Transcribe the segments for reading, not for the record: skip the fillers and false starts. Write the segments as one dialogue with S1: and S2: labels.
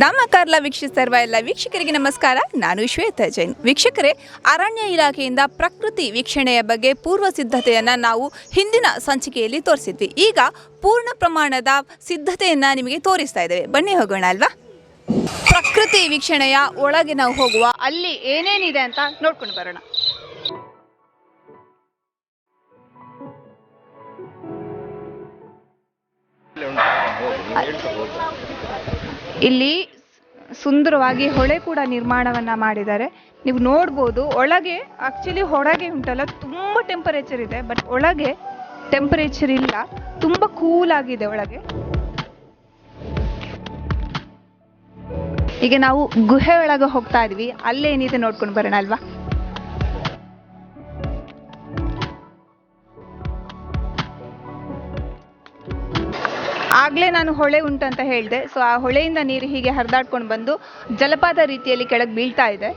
S1: ನಮ್ಮ ಕಾರ್ಲ ವೀಕ್ಷಿಸ್ತಿರುವ ಎಲ್ಲ ವೀಕ್ಷಕರಿಗೆ ನಮಸ್ಕಾರ. ನಾನು ಶ್ವೇತಾ ಜೈನ್. ವೀಕ್ಷಕರೇ, ಅರಣ್ಯ ಇಲಾಖೆಯಿಂದ ಪ್ರಕೃತಿ ವೀಕ್ಷಣೆಯ ಬಗ್ಗೆ ಪೂರ್ವ ಸಿದ್ಧತೆಯನ್ನು ನಾವು ಹಿಂದಿನ ಸಂಚಿಕೆಯಲ್ಲಿ ತೋರಿಸಿದ್ವಿ. ಈಗ ಪೂರ್ಣ ಪ್ರಮಾಣದ ಸಿದ್ಧತೆಯನ್ನು ನಿಮಗೆ ತೋರಿಸ್ತಾ ಇದ್ದೇವೆ. ಬನ್ನಿ ಹೋಗೋಣ ಅಲ್ವಾ. ಪ್ರಕೃತಿ ವೀಕ್ಷಣೆಯ ಒಳಗೆ ನಾವು ಹೋಗುವ, ಅಲ್ಲಿ ಏನೇನಿದೆ ಅಂತ ನೋಡ್ಕೊಂಡು ಬರೋಣ. ಇಲ್ಲಿ ಸುಂದರವಾಗಿ ಹೊಳೆ ಕೂಡ ನಿರ್ಮಾಣವನ್ನ ಮಾಡಿದ್ದಾರೆ. ನೀವು ನೋಡ್ಬೋದು, ಒಳಗೆ ಆಕ್ಚುಲಿ ಹೊರಗೆ ಉಂಟಲ್ಲ ತುಂಬ ಟೆಂಪರೇಚರ್ ಇದೆ, ಬಟ್ ಒಳಗೆ ಟೆಂಪರೇಚರ್ ಇಲ್ಲ, ತುಂಬ ಕೂಲ್ ಆಗಿದೆ ಒಳಗೆ. ಈಗ ನಾವು ಗುಹೆ ಒಳಗೆ ಹೋಗ್ತಾ ಇದ್ವಿ, ಅಲ್ಲೇನಿದೆ ನೋಡ್ಕೊಂಡು ಬರೋಣ ಅಲ್ವಾ. ಆಗಲೇ ನಾನು ಹೊಳೆ ಉಂಟು ಅಂತ ಹೇಳಿದೆ. ಸೊ ಆ ಹೊಳೆಯಿಂದ ನೀರು ಹೀಗೆ ಹರಿದಾಡ್ಕೊಂಡು ಬಂದು ಜಲಪಾತ ರೀತಿಯಲ್ಲಿ ಕೆಳಗೆ ಬೀಳ್ತಾ ಇದೆ.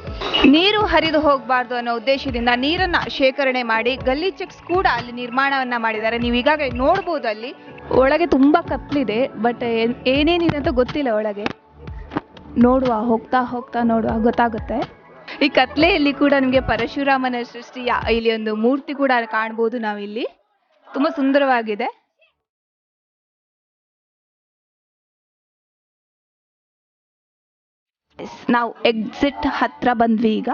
S1: ನೀರು ಹರಿದು ಹೋಗಬಾರ್ದು ಅನ್ನೋ ಉದ್ದೇಶದಿಂದ ನೀರನ್ನು ಶೇಖರಣೆ ಮಾಡಿ ಗಲ್ಲಿ ಚೆಕ್ಸ್ ಕೂಡ ಅಲ್ಲಿ ನಿರ್ಮಾಣವನ್ನ ಮಾಡಿದ್ದಾರೆ. ನೀವು ಈಗಾಗಲೇ ನೋಡ್ಬೋದು, ಅಲ್ಲಿ ಒಳಗೆ ತುಂಬ ಕತ್ಲಿದೆ, ಬಟ್ ಏನೇನಿದೆ ಅಂತ ಗೊತ್ತಿಲ್ಲ. ಒಳಗೆ ನೋಡುವ, ಹೋಗ್ತಾ ಹೋಗ್ತಾ ನೋಡುವ ಗೊತ್ತಾಗುತ್ತೆ. ಈ ಕತ್ಲೆಯಲ್ಲಿ ಕೂಡ ನಿಮಗೆ ಪರಶುರಾಮನ ಸೃಷ್ಟಿಯ ಇಲ್ಲಿ ಒಂದು ಮೂರ್ತಿ ಕೂಡ ಕಾಣ್ಬೋದು. ನಾವಿಲ್ಲಿ ತುಂಬ ಸುಂದರವಾಗಿದೆ. ನಾವು ಎಕ್ಸಿಟ್ ಹತ್ರ ಬಂದ್ವಿ ಈಗ.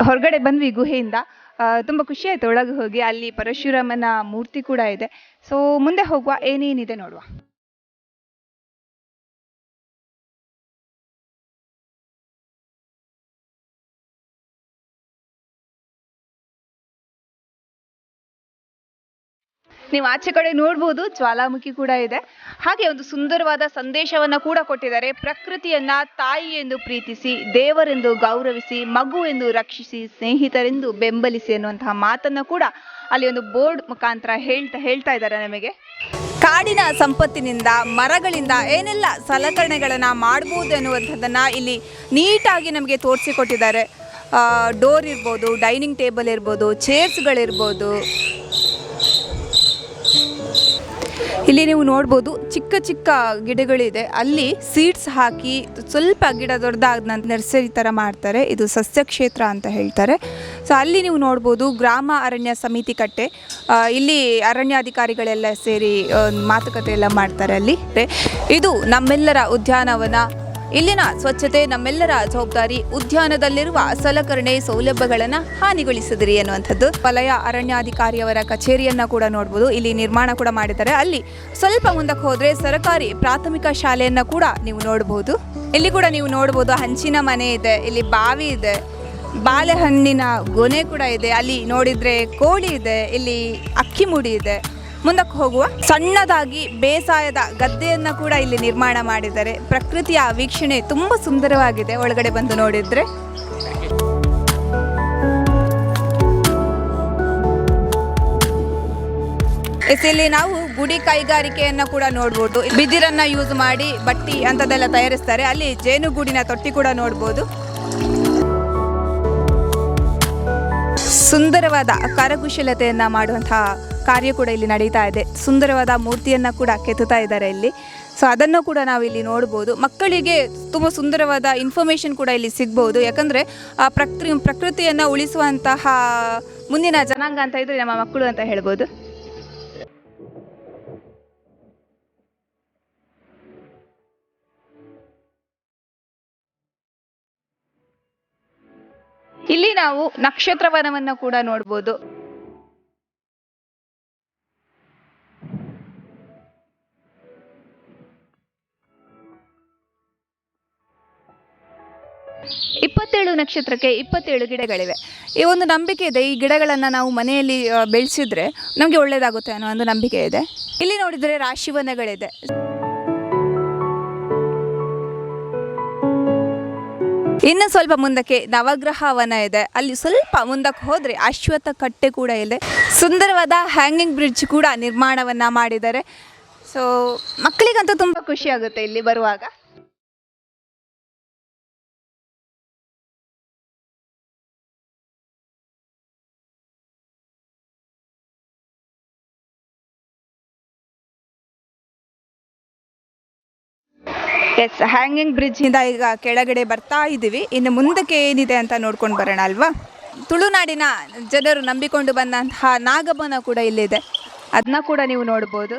S1: ಹೊರಗಡೆ ಬಂದ್ವಿ ಗುಹೆಯಿಂದ. ತುಂಬ ಖುಷಿ ಆಯ್ತು ಒಳಗೆ ಹೋಗಿ. ಅಲ್ಲಿ ಪರಶುರಾಮನ ಮೂರ್ತಿ ಕೂಡ ಇದೆ. ಸೊ ಮುಂದೆ ಹೋಗುವ, ಏನೇನಿದೆ ನೋಡುವ. ನೀವು ಆಚೆ ಕಡೆ ನೋಡ್ಬೋದು, ಜ್ವಾಲಾಮುಖಿ ಕೂಡ ಇದೆ. ಹಾಗೆ ಒಂದು ಸುಂದರವಾದ ಸಂದೇಶವನ್ನ ಕೂಡ ಕೊಟ್ಟಿದ್ದಾರೆ. ಪ್ರಕೃತಿಯನ್ನ ತಾಯಿ ಎಂದು ಪ್ರೀತಿಸಿ, ದೇವರೆಂದು ಗೌರವಿಸಿ, ಮಗು ಎಂದು ರಕ್ಷಿಸಿ, ಸ್ನೇಹಿತರೆಂದು ಬೆಂಬಲಿಸಿ ಅನ್ನುವಂತಹ ಮಾತನ್ನ ಕೂಡ ಅಲ್ಲಿ ಒಂದು ಬೋರ್ಡ್ ಮುಖಾಂತರ ಹೇಳ್ತಾ ಇದ್ದಾರೆ ನಮಗೆ. ಕಾಡಿನ ಸಂಪತ್ತಿನಿಂದ, ಮರಗಳಿಂದ ಏನೆಲ್ಲ ಸಲಕರಣೆಗಳನ್ನ ಮಾಡ್ಬೋದು ಅನ್ನುವಂಥದ್ದನ್ನ ಇಲ್ಲಿ ನೀಟಾಗಿ ನಮಗೆ ತೋರಿಸಿಕೊಟ್ಟಿದ್ದಾರೆ. ಡೋರ್ ಇರ್ಬೋದು, ಡೈನಿಂಗ್ ಟೇಬಲ್ ಇರ್ಬೋದು, ಚೇರ್ಸ್ಗಳಿರ್ಬೋದು. ಇಲ್ಲಿ ನೀವು ನೋಡ್ಬೋದು, ಚಿಕ್ಕ ಚಿಕ್ಕ ಗಿಡಗಳಿದೆ. ಅಲ್ಲಿ ಸೀಡ್ಸ್ ಹಾಕಿ ಸ್ವಲ್ಪ ಗಿಡ ದೊಡ್ಡದಾದ ನಂತರ ನರ್ಸರಿ ಥರ ಮಾಡ್ತಾರೆ. ಇದು ಸಸ್ಯ ಕ್ಷೇತ್ರ ಅಂತ ಹೇಳ್ತಾರೆ. ಸೊ ಅಲ್ಲಿ ನೀವು ನೋಡ್ಬೋದು ಗ್ರಾಮ ಅರಣ್ಯ ಸಮಿತಿ ಕಟ್ಟೆ. ಇಲ್ಲಿ ಅರಣ್ಯಾಧಿಕಾರಿಗಳೆಲ್ಲ ಸೇರಿ ಮಾತುಕತೆ ಎಲ್ಲ ಮಾಡ್ತಾರೆ ಅಲ್ಲಿ. ಇದು ನಮ್ಮೆಲ್ಲರ ಉದ್ಯಾನವನ, ಇಲ್ಲಿನ ಸ್ವಚ್ಛತೆ ನಮ್ಮೆಲ್ಲರ ಜವಾಬ್ದಾರಿ, ಉದ್ಯಾನದಲ್ಲಿರುವ ಸಲಕರಣೆ ಸೌಲಭ್ಯಗಳನ್ನು ಹಾನಿಗೊಳಿಸಿದಿರಿ ಅನ್ನುವಂಥದ್ದು. ವಲಯ ಅರಣ್ಯಾಧಿಕಾರಿಯವರ ಕಚೇರಿಯನ್ನು ಕೂಡ ನೋಡ್ಬೋದು. ಇಲ್ಲಿ ನಿರ್ಮಾಣ ಕೂಡ ಮಾಡಿದ್ದಾರೆ. ಅಲ್ಲಿ ಸ್ವಲ್ಪ ಮುಂದಕ್ಕೆ ಹೋದರೆ ಸರ್ಕಾರಿ ಪ್ರಾಥಮಿಕ ಶಾಲೆಯನ್ನು ಕೂಡ ನೀವು ನೋಡ್ಬೋದು. ಇಲ್ಲಿ ಕೂಡ ನೀವು ನೋಡ್ಬೋದು, ಹಂಚಿನ ಮನೆ ಇದೆ, ಇಲ್ಲಿ ಬಾವಿ ಇದೆ, ಬಾಳೆಹಣ್ಣಿನ ಗೊನೆ ಕೂಡ ಇದೆ. ಅಲ್ಲಿ ನೋಡಿದರೆ ಕೋಳಿ ಇದೆ, ಇಲ್ಲಿ ಅಕ್ಕಿ ಮುಡಿ ಇದೆ. ಮುಂದಕ್ಕೆ ಹೋಗುವ, ಸಣ್ಣದಾಗಿ ಬೇಸಾಯದ ಗದ್ದೆಯನ್ನು ಕೂಡ ಇಲ್ಲಿ ನಿರ್ಮಾಣ ಮಾಡಿದ್ದಾರೆ. ಪ್ರಕೃತಿಯ ವೀಕ್ಷಣೆ ತುಂಬ ಸುಂದರವಾಗಿದೆ ಒಳಗಡೆ ಬಂದು ನೋಡಿದ್ರೆ. ಇಲ್ಲಿ ನಾವು ಗುಡಿ ಕೈಗಾರಿಕೆಯನ್ನು ಕೂಡ ನೋಡ್ಬೋದು. ಬಿದಿರನ್ನ ಯೂಸ್ ಮಾಡಿ ಬಟ್ಟಿ ಅಂಥದ್ದೆಲ್ಲ ತಯಾರಿಸ್ತಾರೆ. ಅಲ್ಲಿ ಜೇನುಗೂಡಿನ ತೊಟ್ಟಿ ಕೂಡ ನೋಡ್ಬೋದು. ಸುಂದರವಾದ ಕರಕುಶಲತೆಯನ್ನು ಮಾಡುವಂತಹ ಕಾರ್ಯ ಕೂಡ ಇಲ್ಲಿ ನಡೀತಾ ಇದೆ. ಸುಂದರವಾದ ಮೂರ್ತಿಯನ್ನು ಕೂಡ ಕೆತ್ತುತ್ತಾ ಇದ್ದಾರೆ ಇಲ್ಲಿ. ಸೊ ಅದನ್ನು ಕೂಡ ನಾವು ಇಲ್ಲಿ ನೋಡ್ಬೋದು. ಮಕ್ಕಳಿಗೆ ತುಂಬ ಸುಂದರವಾದ ಇನ್ಫಾರ್ಮೇಷನ್ ಕೂಡ ಇಲ್ಲಿ ಸಿಗ್ಬೋದು. ಯಾಕಂದರೆ ಪ್ರಕೃತಿಯನ್ನು ಉಳಿಸುವಂತಹ ಮುಂದಿನ ಜನಾಂಗ ಅಂತ ಇದ್ರೆ ನಮ್ಮ ಮಕ್ಕಳು ಅಂತ ಹೇಳ್ಬೋದು. ಇಲ್ಲಿ ನಾವು ನಕ್ಷತ್ರವನವನ್ನು ಕೂಡ ನೋಡ್ಬೋದು. ಇಪ್ಪತ್ತೇಳು ನಕ್ಷತ್ರಕ್ಕೆ 27 ಗಿಡಗಳಿವೆ. ಈ ಒಂದು ನಂಬಿಕೆ ಇದೆ. ಈ ಗಿಡಗಳನ್ನು ನಾವು ಮನೆಯಲ್ಲಿ ಬೆಳೆಸಿದ್ರೆ ನಮಗೆ ಒಳ್ಳೆಯದಾಗುತ್ತೆ ಅನ್ನೋ ಒಂದು ನಂಬಿಕೆ ಇದೆ. ಇಲ್ಲಿ ನೋಡಿದರೆ ರಾಶಿವನಗಳಿದೆ. ಇನ್ನು ಸ್ವಲ್ಪ ಮುಂದಕ್ಕೆ ನವಗ್ರಹ ವನ ಇದೆ. ಅಲ್ಲಿ ಸ್ವಲ್ಪ ಮುಂದಕ್ಕೆ ಹೋದರೆ ಅಶ್ವತ್ಥ ಕಟ್ಟೆ ಕೂಡ ಇದೆ. ಸುಂದರವಾದ ಹ್ಯಾಂಗಿಂಗ್ ಬ್ರಿಡ್ಜ್ ಕೂಡ ನಿರ್ಮಾಣವನ್ನು ಮಾಡಿದ್ದಾರೆ. ಸೊ ಮಕ್ಕಳಿಗಂತೂ ತುಂಬ ಖುಷಿ ಆಗುತ್ತೆ ಇಲ್ಲಿ ಬರುವಾಗ. ಎಸ್, ಹ್ಯಾಂಗಿಂಗ್ ಬ್ರಿಡ್ಜಿಂದ ಈಗ ಕೆಳಗಡೆ ಬರ್ತಾ ಇದ್ದೀವಿ. ಇನ್ನು ಮುಂದಕ್ಕೆ ಏನಿದೆ ಅಂತ ನೋಡ್ಕೊಂಡು ಬರೋಣ ಅಲ್ವಾ. ತುಳುನಾಡಿನ ಜನರು ನಂಬಿಕೊಂಡು ಬಂದಂತಹ ನಾಗಬನ ಕೂಡ ಇಲ್ಲಿದೆ, ಅದನ್ನ ಕೂಡ ನೀವು ನೋಡ್ಬೋದು.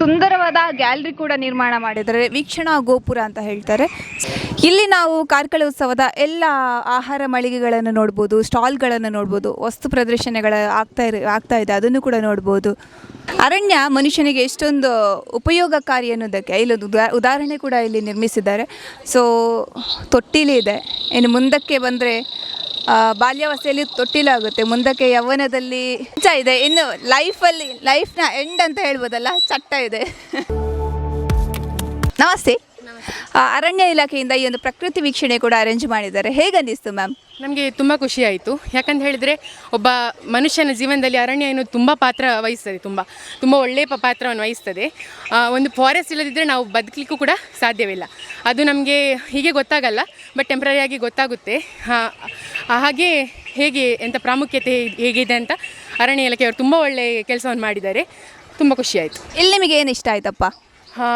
S1: ಸುಂದರವಾದ ಗ್ಯಾಲರಿ ಕೂಡ ನಿರ್ಮಾಣ ಮಾಡಿದ್ದಾರೆ, ವೀಕ್ಷಣಾ ಗೋಪುರ ಅಂತ ಹೇಳ್ತಾರೆ. ಇಲ್ಲಿ ನಾವು ಕಾರ್ಕಳ ಉತ್ಸವದ ಎಲ್ಲ ಆಹಾರ ಮಳಿಗೆಗಳನ್ನು ನೋಡ್ಬೋದು, ಸ್ಟಾಲ್ಗಳನ್ನು ನೋಡ್ಬೋದು, ವಸ್ತು ಪ್ರದರ್ಶನಗಳ ಆಗ್ತಾ ಇದೆ, ಅದನ್ನು ಕೂಡ ನೋಡ್ಬೋದು. ಅರಣ್ಯ ಮನುಷ್ಯನಿಗೆ ಎಷ್ಟೊಂದು ಉಪಯೋಗಕಾರಿ ಅನ್ನೋದಕ್ಕೆ ಇಲ್ಲೊಂದು ಉದಾಹರಣೆ ಕೂಡ ಇಲ್ಲಿ ನಿರ್ಮಿಸಿದ್ದಾರೆ. ಸೊ ತೊಟ್ಟಿಲಿ ಇದೆ. ಇನ್ನು ಮುಂದಕ್ಕೆ ಬಂದರೆ ಬಾಲ್ಯಾವಸ್ಥೆಯಲ್ಲಿ ತೊಟ್ಟಿಲಾಗುತ್ತೆ, ಮುಂದಕ್ಕೆ ಯೌವನದಲ್ಲಿ ಚ ಇದೆ, ಇನ್ನು ಲೈಫ್ನ ಎಂಡ್ ಅಂತ ಹೇಳ್ಬೋದಲ್ಲ, ಚಟ್ಟ ಇದೆ. ನಮಸ್ತೆ. ಅರಣ್ಯ ಇಲಾಖೆಯಿಂದ ಈ ಒಂದು ಪ್ರಕೃತಿ ವೀಕ್ಷಣೆ ಕೂಡ ಅರೇಂಜ್ ಮಾಡಿದ್ದಾರೆ, ಹೇಗನ್ನಿಸ್ತು ಮ್ಯಾಮ್?
S2: ನಮಗೆ ತುಂಬ ಖುಷಿ ಆಯಿತು. ಯಾಕಂತ ಹೇಳಿದರೆ ಒಬ್ಬ ಮನುಷ್ಯನ ಜೀವನದಲ್ಲಿ ಅರಣ್ಯ ಏನು ತುಂಬ ಪಾತ್ರ ವಹಿಸ್ತದೆ, ತುಂಬ ಒಳ್ಳೆಯ ಪಾತ್ರವನ್ನು ವಹಿಸ್ತದೆ. ಒಂದು ಫಾರೆಸ್ಟ್ ಇಲ್ಲದಿದ್ದರೆ ನಾವು ಬದುಕಲಿಕ್ಕೂ ಕೂಡ ಸಾಧ್ಯವಿಲ್ಲ. ಅದು ನಮಗೆ ಹೀಗೆ ಗೊತ್ತಾಗಲ್ಲ, ಬಟ್ ಟೆಂಪ್ರರಿಯಾಗಿ ಗೊತ್ತಾಗುತ್ತೆ. ಹಾಗೆ ಹೇಗೆ ಎಂಥ ಪ್ರಾಮುಖ್ಯತೆ ಹೇಗಿದೆ ಅಂತ ಅರಣ್ಯ ಇಲಾಖೆಯವರು ತುಂಬ ಒಳ್ಳೆಯ ಕೆಲಸವನ್ನು ಮಾಡಿದ್ದಾರೆ. ತುಂಬ ಖುಷಿ ಆಯಿತು.
S1: ಇಲ್ಲಿ ನಿಮಗೆ ಏನು ಇಷ್ಟ ಆಯ್ತಪ್ಪ?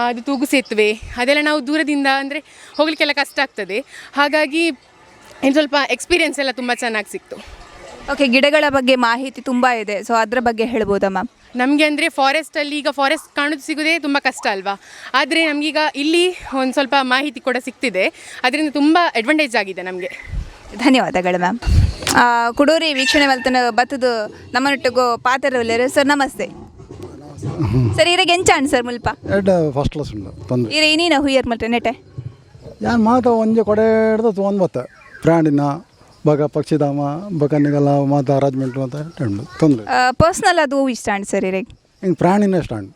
S2: ಅದು ತೂಗು ಸೇತುವೆ ಅದೆಲ್ಲ ನಾವು ದೂರದಿಂದ ಅಂದರೆ ಹೋಗಲಿಕ್ಕೆಲ್ಲ ಕಷ್ಟ ಆಗ್ತದೆ, ಹಾಗಾಗಿ ಇನ್ನು ಸ್ವಲ್ಪ ಎಕ್ಸ್ಪೀರಿಯೆನ್ಸ್ ಎಲ್ಲ ತುಂಬ ಚೆನ್ನಾಗಿ ಸಿಕ್ತು.
S1: ಓಕೆ, ಗಿಡಗಳ ಬಗ್ಗೆ ಮಾಹಿತಿ ತುಂಬ ಇದೆ, ಸೊ ಅದರ ಬಗ್ಗೆ ಹೇಳ್ಬೋದಾ ಮ್ಯಾಮ್?
S2: ನಮಗೆ ಅಂದರೆ ಫಾರೆಸ್ಟಲ್ಲಿ ಈಗ ಫಾರೆಸ್ಟ್ ಕಾಣೋದು ಸಿಗೋದೇ ತುಂಬ ಕಷ್ಟ ಅಲ್ವಾ, ಆದರೆ ನಮಗೀಗ ಇಲ್ಲಿ ಒಂದು ಸ್ವಲ್ಪ ಮಾಹಿತಿ ಕೂಡ ಸಿಗ್ತಿದೆ, ಅದರಿಂದ ತುಂಬ ಅಡ್ವಾಂಟೇಜ್ ಆಗಿದೆ ನಮಗೆ.
S1: ಧನ್ಯವಾದಗಳು ಮ್ಯಾಮ್. ಕುಡೂರಿ ವೀಕ್ಷಣೆ ಬತ್ತದು ನಮ್ಮನೊಟ್ಟಿಗೂ ಪಾತ್ರರಲ್ಲರು ಸರ್, ನಮಸ್ತೆ ಸರ್. ಇರಾಗ ಎಂಚಾಣ್ ಸರ್ ಮುಲ್ಪ
S3: ಫಸ್ಟ್ ಕ್ಲಾಸ್ ಉಂಟು ತೊಂದರೆ
S1: ಇರ ಇನ್ನೀನ ಹುಯ್ಯರ್ ಮಲ್ಟ ನೆಟೆ
S3: ಯಾನ್ ಮಾತ ಒಂಜೆ ಕೊಡೆ ಹಿಡ್ದು ತೊಗೊಂಡು ಬತ್ತ ಪ್ರಾಣಿನ ಬಗ ಪಕ್ಷಿಧಾಮ ಬಕನಿಗೆಲ್ಲ ಮಾತ ಅರೇಂಜ್ಮೆಂಟ್ ಅಂತ ಉಂಟು ತೊಂದರೆ.
S1: ಪರ್ಸ್ನಲ್ ಅದು ಇಷ್ಟ ಅಂಡ್ ಸರ್ ಇರಾಗ
S3: ಹಿಂಗೆ ಪ್ರಾಣಿನೇ ಇಷ್ಟ ಉಂಟು,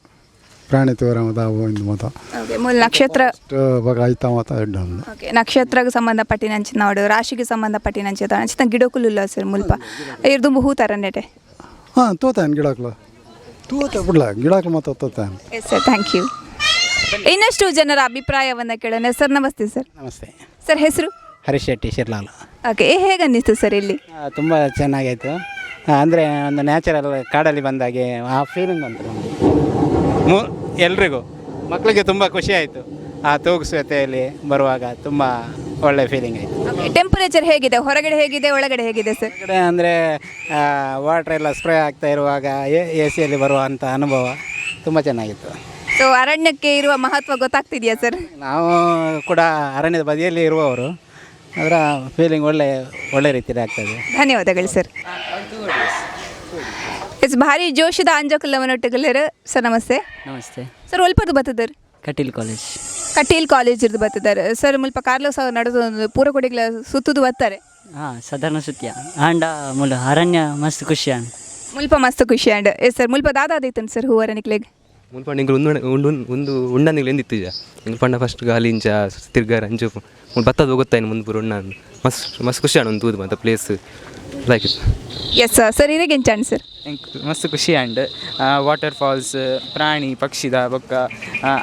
S3: ಪ್ರಾಣಿ ತೋರ ಮತ ಇಂದು ಮತ
S1: ಮೂಲ ನಕ್ಷತ್ರ
S3: ಬಗ ಆಯ್ತಾ ಮತ ಎಡ್ಡ ಉಂಟು.
S1: ಓಕೆ, ನಕ್ಷತ್ರಕ್ಕೆ ಸಂಬಂಧಪಟ್ಟಿನ ಅಂಚಿನ ನೋಡು, ರಾಶಿಗೆ ಸಂಬಂಧಪಟ್ಟಿನ ಅಂಚಿನ ಗಿಡಕುಲ್ಲ ಸರ್ ಮುಲ್ಪ ಇರ್ದು ಹೂ ಥರ ನೆಟೆ.
S3: ಹಾಂ ತೋತಾನೆ ಗಿಡಕ್ಲು ತೂತ ಬಿಡ್ಲ ಗಿಡಕ್ಲು ಮಾತ್ರ ತೋತಾನೆ.
S1: Yes sir, thank you. ಇನ್ನಷ್ಟು ಜನರ ಅಭಿಪ್ರಾಯವನ್ನು ಕೇಳೋಣ. ಸರ್ ನಮಸ್ತೆ ಸರ್.
S4: ನಮಸ್ತೆ
S1: ಸರ್, ಹೆಸರು?
S4: ಹರೀಶ್ ಶೆಟ್ಟಿ ಶಿರ್ಲಾಲ್.
S1: ಓಕೆ, ಹೇಗೆ ಅನ್ನಿಸ್ತು ಸರ್ ಇಲ್ಲಿ?
S4: ತುಂಬ ಚೆನ್ನಾಗಾಯಿತು. ಅಂದರೆ ಒಂದು ನ್ಯಾಚುರಲ್ ಕಾಡಲ್ಲಿ ಬಂದಾಗೆ ಆ ಫೀಲಿಂಗ್ ಬಂತು ಎಲ್ರಿಗೂ. ಮಕ್ಕಳಿಗೆ ತುಂಬ ಖುಷಿ ಆಯಿತು ಆ ತೂಗುಸತೆಯಲ್ಲಿ ಬರುವಾಗ, ತುಂಬ ಒಳ್ಳೆ ಫೀಲಿಂಗ್ ಆಯಿತು.
S1: ಟೆಂಪರೇಚರ್ ಹೇಗಿದೆ, ಹೊರಗಡೆ ಹೇಗಿದೆ, ಒಳಗಡೆ ಹೇಗಿದೆ ಸರ್?
S4: ಹೊರಗಡೆ ಅಂದರೆ ವಾಟ್ರ್ ಎಲ್ಲ ಸ್ಪ್ರೇ ಆಗ್ತಾ ಇರುವಾಗ ಎ ಸಿಯಲ್ಲಿ ಬರುವಂಥ ಅನುಭವ ತುಂಬ ಚೆನ್ನಾಗಿತ್ತು.
S1: ಸೊ ಅರಣ್ಯಕ್ಕೆ ಇರುವ ಮಹತ್ವ ಗೊತ್ತಾಗ್ತಿದೆಯಾ ಸರ್?
S4: ನಾವು ಕೂಡ ಅರಣ್ಯದ ಬದಿಯಲ್ಲಿ ಇರುವವರು, ಅದರ ಫೀಲಿಂಗ್ ಒಳ್ಳೆ ರೀತಿಯಲ್ಲಿ ಆಗ್ತದೆ.
S1: ಧನ್ಯವಾದಗಳು ಸರ್. ಎಸ್, ಭಾರಿ ಜೋಶದ ಅಂಜಕಲ್ಲವನೊಟ್ಟಿಗಲ್ಲರು ಸರ್. ನಮಸ್ತೆ.
S5: ನಮಸ್ತೆ
S1: ಸರ್, ಒಲ್ಪದು ಬರ್ತದಾರೆ?
S5: ಕಟೀಲ್ ಕಾಲೇಜ್.
S1: ಕಟೀಲ್ ಕಾಲೇಜ್ ಇರ್ದು ಬರ್ತದಾರೆ ಸರ್. ಮುಲ್ಪ ಕಾರ್ಲೋತ್ಸವ ನಡೆದು ಪೂರ ಕೊಡಿಗಳ ಸುತ್ತದು ಬರ್ತಾರೆ.
S5: ಹಾಂ, ಸಾಧಾರಣ ಸುತ್ಯ ಆಂಡ ಮುಲ ಅರಣ್ಯ ಮಸ್ತ್ ಖುಷಿ ಆಂಡ್
S1: ಮುಲ್ಪ ಮಸ್ತ್ ಖುಷಿ ಆಂಡ್. ಎಸ್ ಸರ್, ಮುಲ್ಪ ದಾದಾದೈತನ್ ಸರ್ ಹೂ ಅರಣ್ಯಕ್ಕೆ
S6: ಮುಲ್ಪ ನಿಂಗಳು ಒಂದು ಉಂಡನಿಗಳು ಎಂದಿತ್ತು ಈಗ ಹಿಂಗೆ ಪಂಡ ಫಸ್ಟ್ ಗಾಲಿ ಇಂಚ ತಿರ್ಗಾರ ಅಂಚು ಬತ್ತದ ಹೋಗುತ್ತಾಯಿನ ಮುಂದೆ ಪೂರ ಉಣ್ಣ ಮಸ್ತ್ ಖುಷಿ ಆಣ ಒಂದು ತೂದು ಮತ್ತು place like it.
S1: Yes sir, ಇರಾಗ ಎಂಚಾಣ್ ಸರ್?
S7: ಮಸ್ತ್ ಖುಷಿ ಆ್ಯಂಡ್ ವಾಟರ್ ಫಾಲ್ಸ್, ಪ್ರಾಣಿ ಪಕ್ಷಿದ ಬೊಕ್ಕ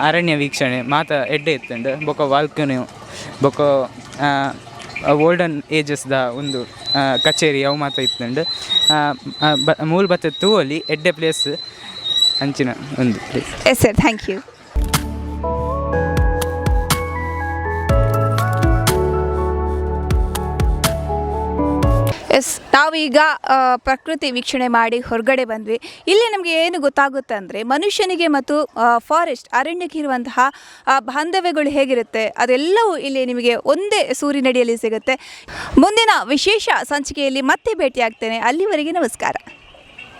S7: ಅರಣ್ಯ ವೀಕ್ಷಣೆ ಮಾತ ಎಡ್ಡೆ ಇತ್ತಂಡ್ ಬೊಕ್ಕ ವಾಲ್ಕನಿ ಬೊಕ್ಕ ಓಲ್ಡನ್ ಏಜಸ್ದ ಒಂದು ಕಚೇರಿ ಅವು ಮಾತ ಇತ್ತಂಡ್ ಮೂಲ ಬತ್ತ ತೂವಲ್ಲಿ ಎಡ್ಡೆ ಪ್ಲೇಸ್ ಅಂಚಿನ ಒಂದು place.
S1: Yes sir, thank you. Yes, ನಾವೀಗ ಪ್ರಕೃತಿ ವೀಕ್ಷಣೆ ಮಾಡಿ ಹೊರಗಡೆ ಬಂದ್ವಿ. ಇಲ್ಲಿ ನಮಗೆ ಏನು ಗೊತ್ತಾಗುತ್ತೆ ಅಂದರೆ ಮನುಷ್ಯನಿಗೆ ಮತ್ತು ಫಾರೆಸ್ಟ್ ಅರಣ್ಯಕ್ಕೆ ಇರುವಂತಹ ಬಾಂಧವ್ಯಗಳು ಹೇಗಿರುತ್ತೆ ಅದೆಲ್ಲವೂ ಇಲ್ಲಿ ನಿಮಗೆ ಒಂದೇ ಸೂರಿನಡಿಯಲ್ಲಿ ಸಿಗುತ್ತೆ. ಮುಂದಿನ ವಿಶೇಷ ಸಂಚಿಕೆಯಲ್ಲಿ ಮತ್ತೆ ಭೇಟಿಯಾಗ್ತೇನೆ. ಅಲ್ಲಿವರೆಗೆ ನಮಸ್ಕಾರ.